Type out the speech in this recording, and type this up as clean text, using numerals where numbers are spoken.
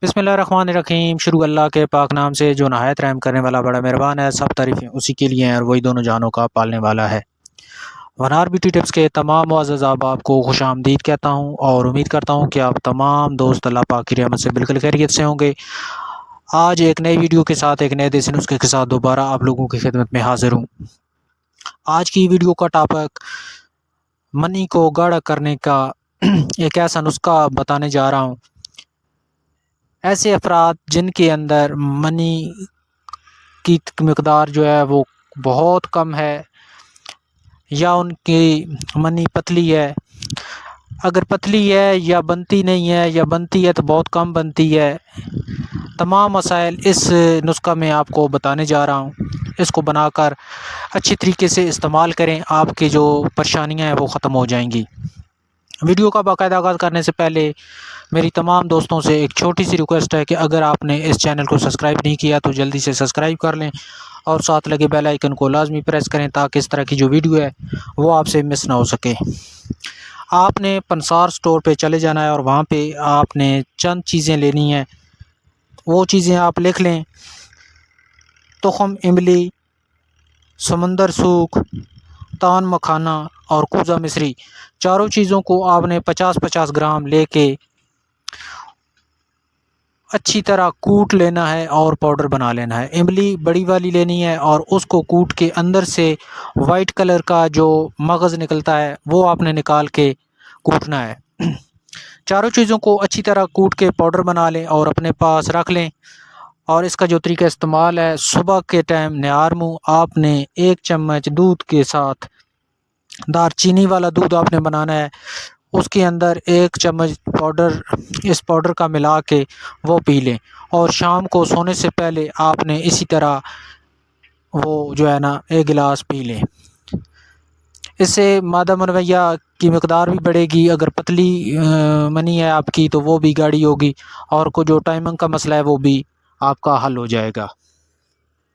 بسم اللہ الرحمن الرحیم۔ شروع اللہ کے پاک نام سے جو نہایت رحم کرنے والا بڑا مہربان ہے۔ سب تعریفیں اسی کے لیے ہیں اور وہی دونوں جہانوں کا پالنے والا ہے۔ ونار بیوٹی ٹپس کے تمام معزز احباب کو خوش آمدید کہتا ہوں اور امید کرتا ہوں کہ آپ تمام دوست اللہ پاک کی رحمت سے بالکل خیریت سے ہوں گے۔ آج ایک نئی ویڈیو کے ساتھ ایک نئے دیسی نسخے کے ساتھ دوبارہ آپ لوگوں کی خدمت میں حاضر ہوں۔ آج کی ویڈیو کا ٹاپک منی کو گاڑھا کرنے کا ایک ایسا نسخہ بتانے جا رہا ہوں۔ ایسے افراد جن کے اندر منی کی مقدار جو ہے وہ بہت کم ہے یا ان کی منی پتلی ہے، اگر پتلی ہے یا بنتی نہیں ہے یا بنتی ہے تو بہت کم بنتی ہے، تمام مسائل اس نسخہ میں آپ کو بتانے جا رہا ہوں۔ اس کو بنا کر اچھی طریقے سے استعمال کریں، آپ کی جو پریشانیاں ہیں وہ ختم ہو جائیں گی۔ ویڈیو کا باقاعدہ آغاز کرنے سے پہلے میری تمام دوستوں سے ایک چھوٹی سی ریکویسٹ ہے کہ اگر آپ نے اس چینل کو سبسکرائب نہیں کیا تو جلدی سے سبسکرائب کر لیں اور ساتھ لگے بیل آئیکن کو لازمی پریس کریں تاکہ اس طرح کی جو ویڈیو ہے وہ آپ سے مس نہ ہو سکے۔ آپ نے پنسار سٹور پہ چلے جانا ہے اور وہاں پہ آپ نے چند چیزیں لینی ہیں، وہ چیزیں آپ لکھ لیں: تخم املی، سمندر سوکھ، تان مکھانا اور کوزہ مصری۔ چاروں چیزوں کو آپ نے 50-50 گرام لے کے اچھی طرح کوٹ لینا ہے اور پاؤڈر بنا لینا ہے۔ املی بڑی والی لینی ہے اور اس کو کوٹ کے اندر سے وائٹ کلر کا جو مغز نکلتا ہے وہ آپ نے نکال کے کوٹنا ہے۔ چاروں چیزوں کو اچھی طرح کوٹ کے پاؤڈر بنا لیں اور اپنے پاس رکھ لیں۔ اور اس کا جو طریقہ استعمال ہے، صبح کے ٹائم نیار منہ آپ نے 1 چمچ دودھ کے ساتھ دار چینی والا دودھ آپ نے بنانا ہے، اس کے اندر 1 چمچ پاؤڈر اس پاؤڈر کا ملا کے وہ پی لیں اور شام کو سونے سے پہلے آپ نے اسی طرح وہ جو ہے نا 1 گلاس پی لیں۔ اس سے مادہ منویہ کی مقدار بھی بڑھے گی، اگر پتلی منی ہے آپ کی تو وہ بھی گاڑھی ہوگی اور کو جو ٹائمنگ کا مسئلہ ہے وہ بھی آپ کا حل ہو جائے گا۔